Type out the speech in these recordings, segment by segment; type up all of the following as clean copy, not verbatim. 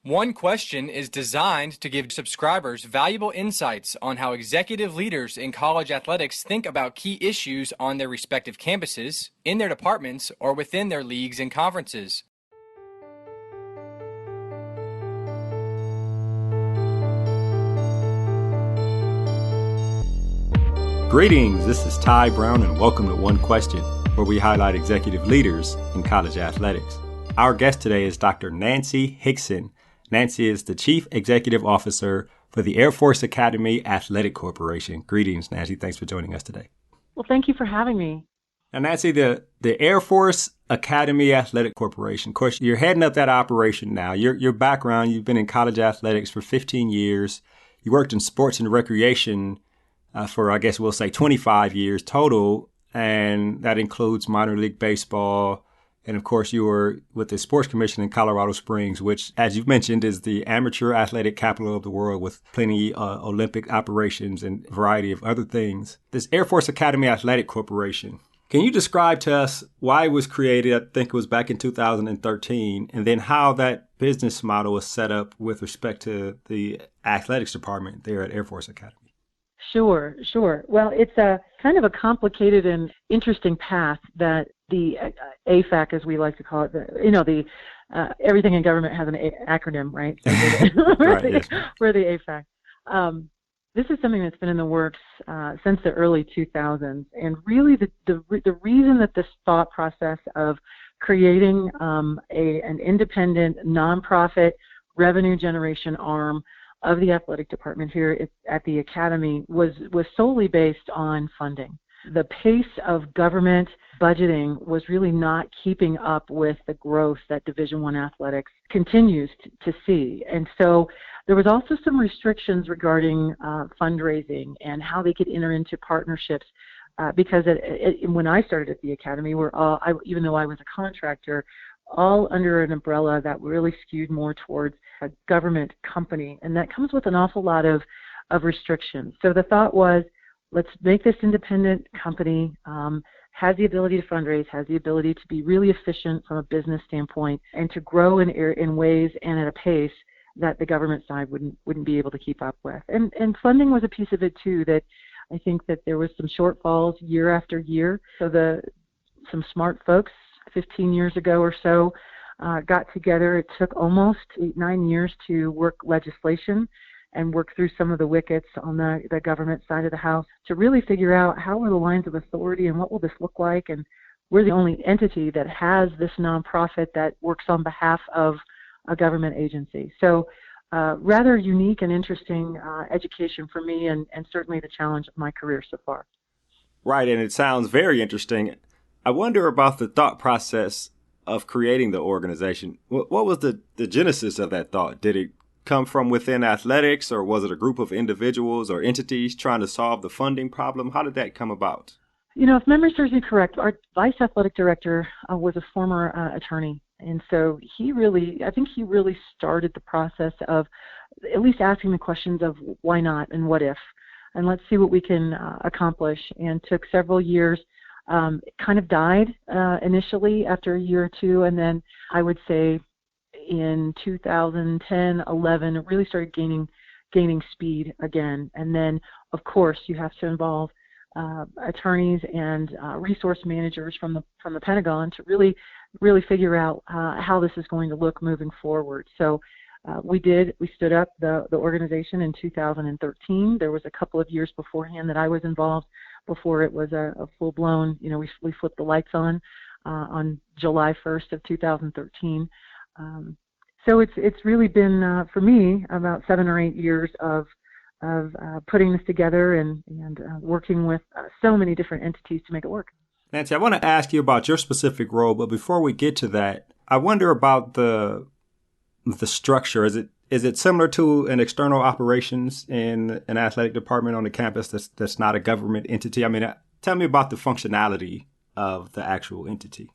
One Question is designed to give subscribers valuable insights on how executive leaders in college athletics think about key issues on their respective campuses, in their departments, or within their leagues and conferences. Greetings, this is Ty Brown and welcome to One Question, where we highlight executive leaders in college athletics. Our guest today is Dr. Nancy Hixson. Nancy is the Chief Executive Officer for the Air Force Academy Athletic Corporation. Greetings, Nancy. Thanks for joining us today. Well, thank you for having me. Now, Nancy, the Air Force Academy Athletic Corporation, of course, you're heading up that operation now. Your background, you've been in college athletics for 15 years. You worked in sports and recreation for, I guess we'll say, 25 years total, and that includes minor league baseball. And of course, you were with the Sports Commission in Colorado Springs, which, as you've mentioned, is the amateur athletic capital of the world with plenty Olympic operations and a variety of other things. This Air Force Academy Athletic Corporation, can you describe to us why it was created? I think it was back in 2013, and then how that business model was set up with respect to the athletics department there at Air Force Academy? Sure. Well, it's a kind of a complicated and interesting path that the AFAAC, as we like to call it, everything in government has an acronym, right? So we're the AFAAC. This is something that's been in the works since the early 2000s, and really the reason that this thought process of creating an independent nonprofit revenue generation arm of the athletic department here at the Academy was solely based on funding. The pace of government budgeting was really not keeping up with the growth that Division I athletics continues to see. And so there was also some restrictions regarding fundraising and how they could enter into partnerships because when I started at the Academy, even though I was a contractor, all under an umbrella that really skewed more towards a government company. And that comes with an awful lot of restrictions. So the thought was, let's make this independent company, has the ability to fundraise, has the ability to be really efficient from a business standpoint, and to grow in ways and at a pace that the government side wouldn't be able to keep up with. And funding was a piece of it too, that I think that there was some shortfalls year after year. So some smart folks 15 years ago or so got together. It took almost 8-9 years to work legislation and work through some of the wickets on the government side of the house to really figure out how are the lines of authority and what will this look like. And we're the only entity that has this nonprofit that works on behalf of a government agency. So rather unique and interesting education for me and certainly the challenge of my career so far. Right, and it sounds very interesting. I wonder about the thought process of creating the organization. What was the genesis of that thought? Did it come from within athletics, or was it a group of individuals or entities trying to solve the funding problem? How did that come about? If memory serves me correct, our vice athletic director was a former attorney. And so I think he really started the process of at least asking the questions of why not and what if, and let's see what we can accomplish. And took several years. It kind of died initially after a year or two, and then I would say in 2010, 11, it really started gaining speed again. And then, of course, you have to involve attorneys and resource managers from the Pentagon to really figure out how this is going to look moving forward. So we stood up the organization in 2013. There was a couple of years beforehand that I was involved before it was a full-blown, we flipped the lights on July 1st of 2013. So it's really been, for me, about 7 or 8 years of putting this together and working with so many different entities to make it work. Nancy, I want to ask you about your specific role, but before we get to that, I wonder about the structure. Is it similar to an external operations in an athletic department on the campus that's not a government entity? I mean, tell me about the functionality of the actual entity.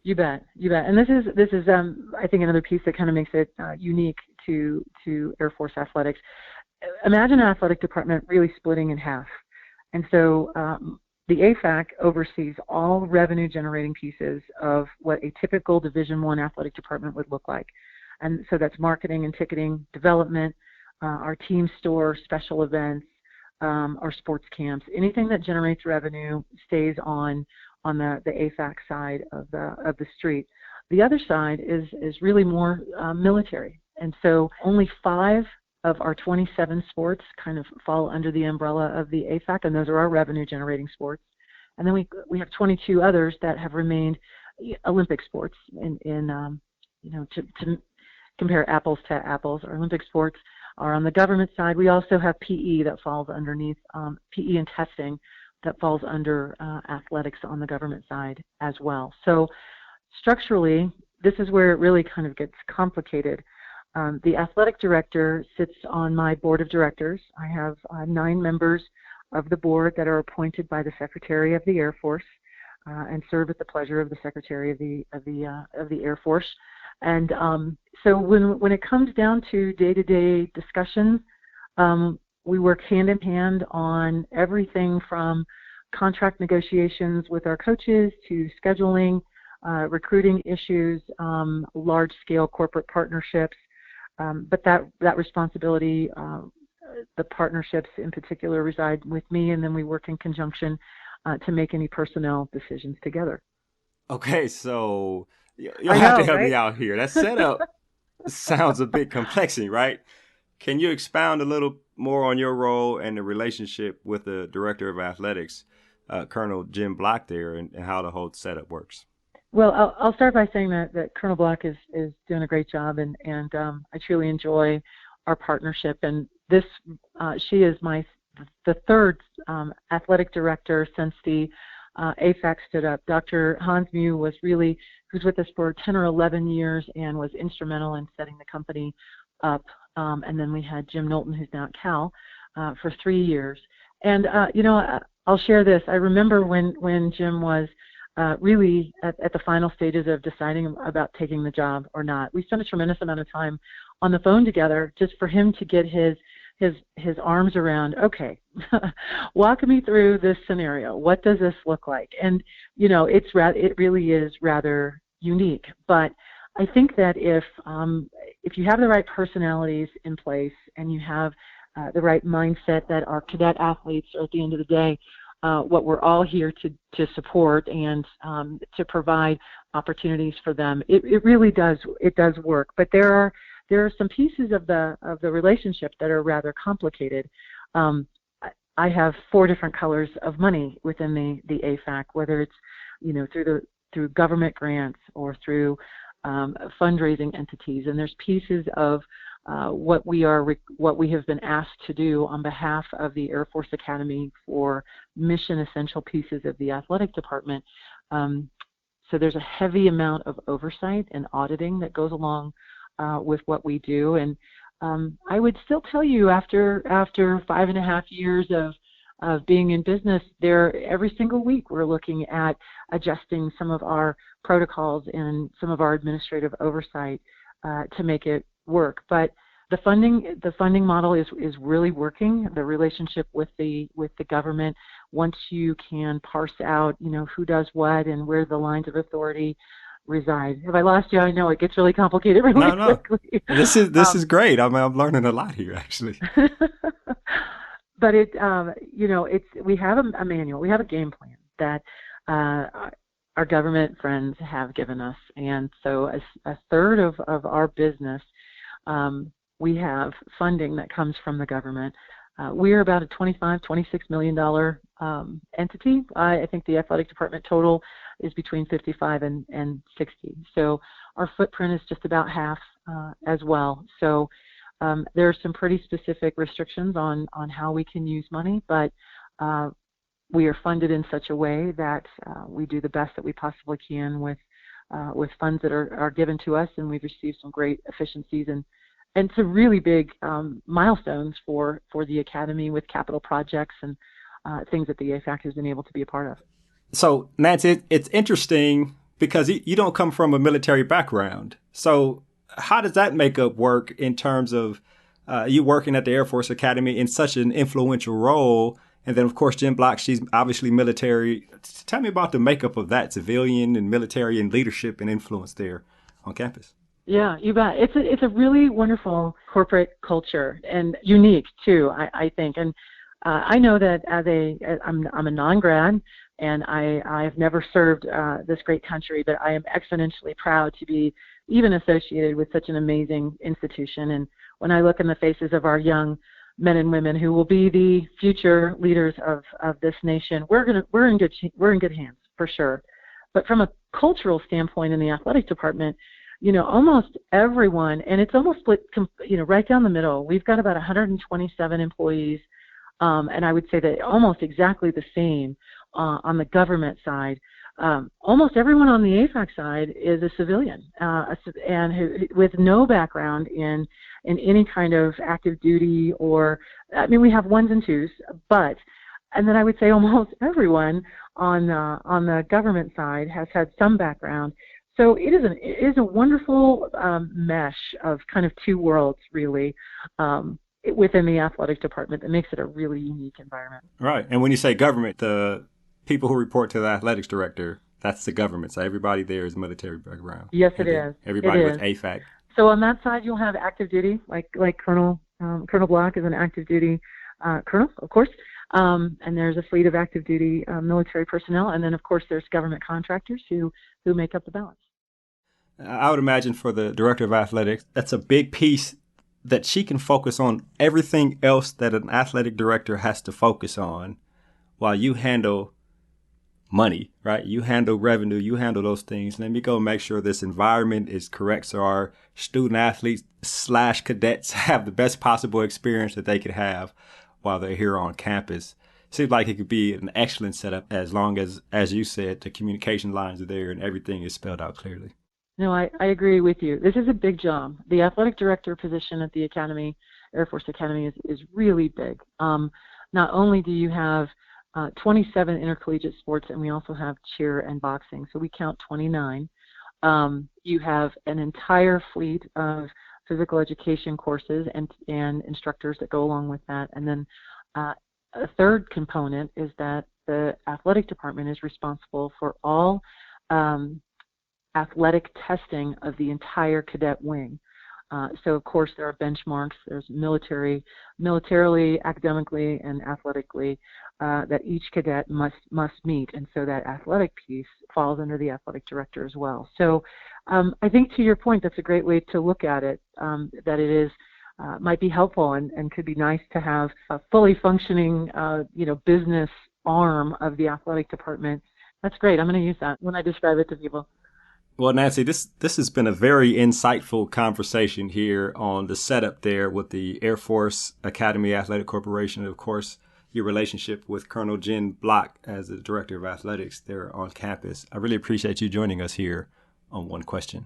You bet. And this is I think another piece that kind of makes it unique to Air Force athletics. Imagine an athletic department really splitting in half. And so the AFAAC oversees all revenue generating pieces of what a typical Division I athletic department would look like. And so that's marketing and ticketing, development, our team store, special events, our sports camps. Anything that generates revenue stays on the AFAAC side of the street. The other side is really more military. And so only 5 of our 27 sports kind of fall under the umbrella of the AFAAC, and those are our revenue generating sports. And then we have 22 others that have remained Olympic sports to compare apples to apples. Our Olympic sports are on the government side. We also have PE that falls underneath, PE and testing that falls under athletics on the government side as well. So structurally, this is where it really kind of gets complicated. The athletic director sits on my board of directors. I have 9 members of the board that are appointed by the Secretary of the Air Force and serve at the pleasure of the Secretary of the Air Force. And so when it comes down to day-to-day discussions, we work hand in hand on everything from contract negotiations with our coaches to scheduling, recruiting issues, large-scale corporate partnerships. But that responsibility, the partnerships in particular, reside with me, and then we work in conjunction to make any personnel decisions together. Okay, so you'll have to help me out here. That setup sounds a bit complexing, right? Can you expound a little more on your role and the relationship with the Director of Athletics, Colonel Jenn Block there, and how the whole setup works? Well, I'll start by saying that Colonel Block is doing a great job, and I truly enjoy our partnership. And she is the third athletic director since the AFAAC stood up. Dr. Hans Mew who's with us for 10 or 11 years and was instrumental in setting the company up. And then we had Jim Knowlton, who's now at Cal, for 3 years. And, I'll share this. I remember when Jim was really at the final stages of deciding about taking the job or not. We spent a tremendous amount of time on the phone together just for him to get his arms around, okay, walk me through this scenario. What does this look like? And, it really is rather unique. But I think that if you have the right personalities in place and you have the right mindset that our cadet athletes are, at the end of the day, what we're all here to support and to provide opportunities for them, it really does work. But there are some pieces of the relationship that are rather complicated. I have 4 different colors of money within the AFAAC, whether it's through government grants or through fundraising entities, and there's pieces of what we have been asked to do on behalf of the Air Force Academy for mission essential pieces of the athletic department. So there's a heavy amount of oversight and auditing that goes along with what we do. And I would still tell you, after 5.5 years of being in business, every single week we're looking at adjusting some of our protocols and some of our administrative oversight to make it work. But the funding model is really working. The relationship with the government, once you can parse out who does what and where the lines of authority reside. Have I lost you? I know it gets really complicated really quickly. This is great. I'm learning a lot here, actually. But we have a manual, we have a game plan that our government friends have given us, and so a third of our business, we have funding that comes from the government. We're about a $26 million entity. I think the athletic department total is between 55 and 60. So our footprint is just about half as well. So there are some pretty specific restrictions on how we can use money, but we are funded in such a way that we do the best that we possibly can with funds that are given to us, and we've received some great efficiencies and some really big milestones for the Academy with capital projects and things that the AFAAC has been able to be a part of. So, Nancy, it's interesting because you don't come from a military background. So how does that makeup work in terms of you working at the Air Force Academy in such an influential role? And then, of course, Jenn Block, she's obviously military. Tell me about the makeup of that, civilian and military and leadership and influence there on campus. Yeah, you bet. It's a really wonderful corporate culture and unique too, I think. And I know that I'm a non-grad and I've never served this great country, but I am exponentially proud to be even associated with such an amazing institution. And when I look in the faces of our young men and women who will be the future leaders of this nation, we're in good hands for sure. But from a cultural standpoint in the athletic department, almost everyone, and it's almost split, right down the middle. We've got about 127 employees, and I would say that almost exactly the same on the government side. Almost everyone on the AFAAC side is a civilian, and with no background in any kind of active duty we have ones and twos, and then I would say almost everyone on the government side has had some background. So it is a wonderful mesh of kind of two worlds, really, within the athletic department that makes it a really unique environment. Right. And when you say government, the people who report to the athletics director, that's the government. So everybody there is military background. Yes, it is. Everybody with AFAAC. So on that side, you'll have active duty, like Colonel Block is an active duty colonel, of course. And there's a fleet of active duty military personnel. And then, of course, there's government contractors who make up the balance. I would imagine for the director of athletics, that's a big piece that she can focus on everything else that an athletic director has to focus on while you handle money, right? You handle revenue, you handle those things. Let me go make sure this environment is correct so our student athletes / cadets have the best possible experience that they could have while they're here on campus. Seems like it could be an excellent setup as long as you said, the communication lines are there and everything is spelled out clearly. No, I agree with you. This is a big job. The athletic director position at the Academy, Air Force Academy, is really big. Not only do you have 27 intercollegiate sports, and we also have cheer and boxing, so we count 29. You have an entire fleet of physical education courses and instructors that go along with that. And then a third component is that the athletic department is responsible for all athletic testing of the entire cadet wing. So, of course, there are benchmarks. There's militarily, academically, and athletically that each cadet must meet. And so that athletic piece falls under the athletic director as well. So I think to your point, that's a great way to look at it, that it is might be helpful and could be nice to have a fully functioning, business arm of the athletic department. That's great. I'm going to use that when I describe it to people. Well, Nancy, this has been a very insightful conversation here on the setup there with the Air Force Academy Athletic Corporation, and of course, your relationship with Colonel Jenn Block as the Director of Athletics there on campus. I really appreciate you joining us here on One Question.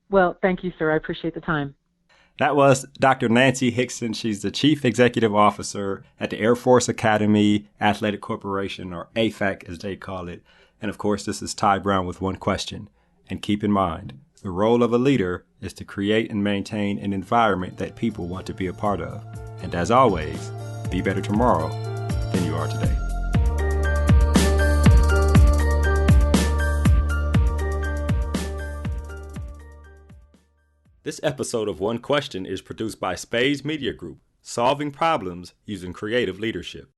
Well, thank you, sir. I appreciate the time. That was Dr. Nancy Hixson. She's the Chief Executive Officer at the Air Force Academy Athletic Corporation, or AFAAC as they call it. And of course, this is Ty Brown with One Question. And keep in mind, the role of a leader is to create and maintain an environment that people want to be a part of. And as always, be better tomorrow than you are today. This episode of One Question is produced by Spades Media Group, solving problems using creative leadership.